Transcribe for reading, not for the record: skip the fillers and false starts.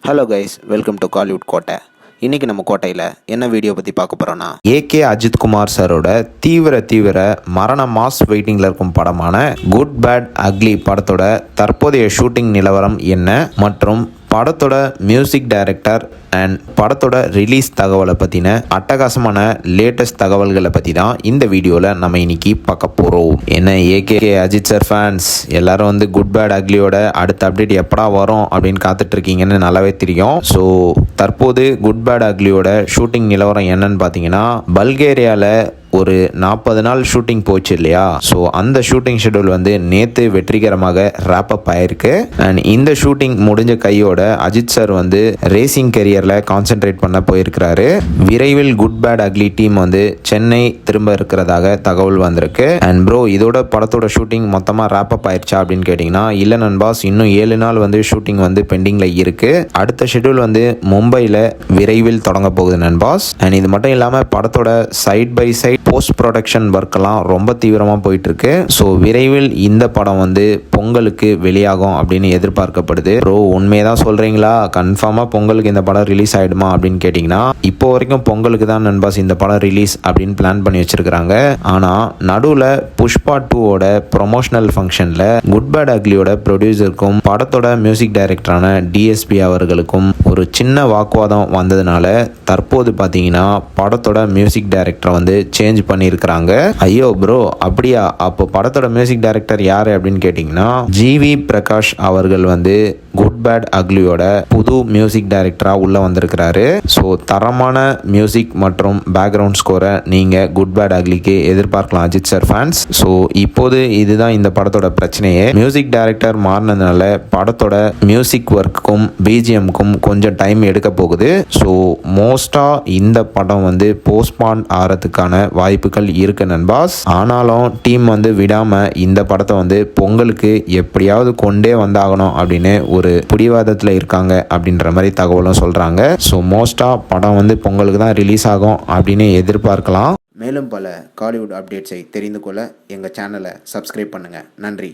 Hello guys, welcome to Kollywood கோட்டை. இன்றைக்கி நம்ம கோட்டையில் என்ன வீடியோ பற்றி பார்க்க போகிறோன்னா, ஏகே அஜித்குமார் சாரோட தீவிர மரண மாஸ் வெயிட்டிங்கில் இருக்கும் படமான குட் பேட் அக்லி படத்தோட தற்போதைய ஷூட்டிங் நிலவரம் என்ன மற்றும் படத்தோட மியூசிக் டைரக்டர் அண்ட் படத்தோட ரிலீஸ் தகவலை பற்றின அட்டகாசமான லேட்டஸ்ட் தகவல்களை பற்றி தான் இந்த வீடியோவில் நம்ம இன்னைக்கு பார்க்க போகிறோம். என்ன ஏகே அஜித் சார் ஃபேன்ஸ் எல்லாரும் குட் பேட் அக்லியோட அடுத்த அப்டேட் எப்படா வரும் அப்படின்னு காத்துட்ருக்கீங்கன்னு நல்லாவே தெரியும். ஸோ தற்போது குட் பேட் அக்லியோட ஷூட்டிங் நிலவரம் என்னன்னு பார்த்தீங்கன்னா, பல்கேரியாவில் ஒரு 40 நாள் ஷூட்டிங் போச்சு இல்லையா. ஸோ அந்த ஷூட்டிங் ஷெடியூல் நேற்று வெற்றிகரமாக ரேப்பப் ஆயிருக்கு. அண்ட் இந்த ஷூட்டிங் முடிஞ்ச கையோட அஜித் சார் ரேசிங் கெரியரில் கான்சென்ட்ரேட் பண்ண போயிருக்கிறாரு. விரைவில் good bad ugly team Chennai திரும்ப இருக்கிறதாக தகவல் வந்திருக்கு. அண்ட் ப்ரோ, இதோட படத்தோட ஷூட்டிங் மொத்தமாக ரேப்பப் ஆயிடுச்சா அப்படின்னு கேட்டிங்கன்னா, இல்லை நண்பாஸ், இன்னும் 7 நாள் ஷூட்டிங் பெண்டிங்கில் இருக்கு. அடுத்த ஷெடியூல் மும்பையில் விரைவில் தொடங்க போகுது நண்பாஸ். அண்ட் இது மட்டும் இல்லாமல் படத்தோட side by side post production ஒர்க்கெல்லாம் ரொம்ப தீவிரமாக போயிட்டுருக்கு. ஸோ விரைவில் இந்த படம் பொங்கலுக்கு வெளியாகும் அப்படின்னு எதிர்பார்க்கப்படுது. ப்ரோ, உண்மையதான் சொல்கிறீங்களா? கன்ஃபார்மாக பொங்கலுக்கு இந்த படம் ரிலீஸ் ஆகிடுமா அப்படின்னு கேட்டிங்கன்னா, இப்போ வரைக்கும் பொங்கலுக்கு தான் நண்பாஸ் இந்த படம் ரிலீஸ் அப்படின்னு பிளான் பண்ணி வச்சுருக்கிறாங்க. ஆனால் நடுவில் புஷ்பா 2ஓட ப்ரொமோஷனல் ஃபங்க்ஷனில் குட் பேட் அக்லியோட ப்ரொடியூசருக்கும் படத்தோட மியூசிக் டைரக்டரான டிஎஸ்பி அவர்களுக்கும் ஒரு சின்ன வாக்குவாதம் வந்ததுனால தற்போது பார்த்தீங்கன்னா படத்தோட மியூசிக் டைரக்டரை சேஞ்ச் பண்ணியிருக்கிறாங்க. ஐயோ ப்ரோ, அப்படியா? அப்போ படத்தோட மியூசிக் டைரக்டர் யாரு அப்படின்னு கேட்டிங்கன்னா, ஜிவி பிரகாஷ் அவர்கள் குட் பேட் அக்லியோட புது மியூசிக் டைரக்டராக உள்ள வந்திருக்கிறாரு. ஸோ தரமான மியூசிக் மற்றும் பேக்ரவுண்ட் ஸ்கோரை நீங்கள் குட் பேட் அக்லிக்கு எதிர்பார்க்கலாம் அஜித் சார் ஃபேன்ஸ். ஸோ இப்போது இதுதான் இந்த படத்தோட பிரச்சனையே. மியூசிக் டைரக்டர் மாறினதுனால படத்தோட மியூசிக் ஒர்க்குக்கும் பிஜிஎம்க்கும் கொஞ்சம் டைம் எடுக்க போகுது. ஸோ மோஸ்டாக இந்த படம் போஸ்ட்பான் ஆகிறதுக்கான வாய்ப்புகள் இருக்கு நண்பாஸ். ஆனாலும் டீம் விடாமல் இந்த படத்தை பொங்கலுக்கு எப்படியாவது கொண்டே வந்தாகணும் அப்படின்னு ஒரு பிடிவாதத்தில் இருக்காங்க அப்படின்ற மாதிரி தகவலும் சொல்கிறாங்க. ஸோ மோஸ்டாக படம் பொங்கலுக்கு தான் ரிலீஸ் ஆகும் அப்படின்னு எதிர்பார்க்கலாம். மேலும் பல காலிவுட் அப்டேட்ஸை தெரிந்து கொள்ள எங்கள் சேனலை சப்ஸ்கிரைப் பண்ணுங்கள். நன்றி.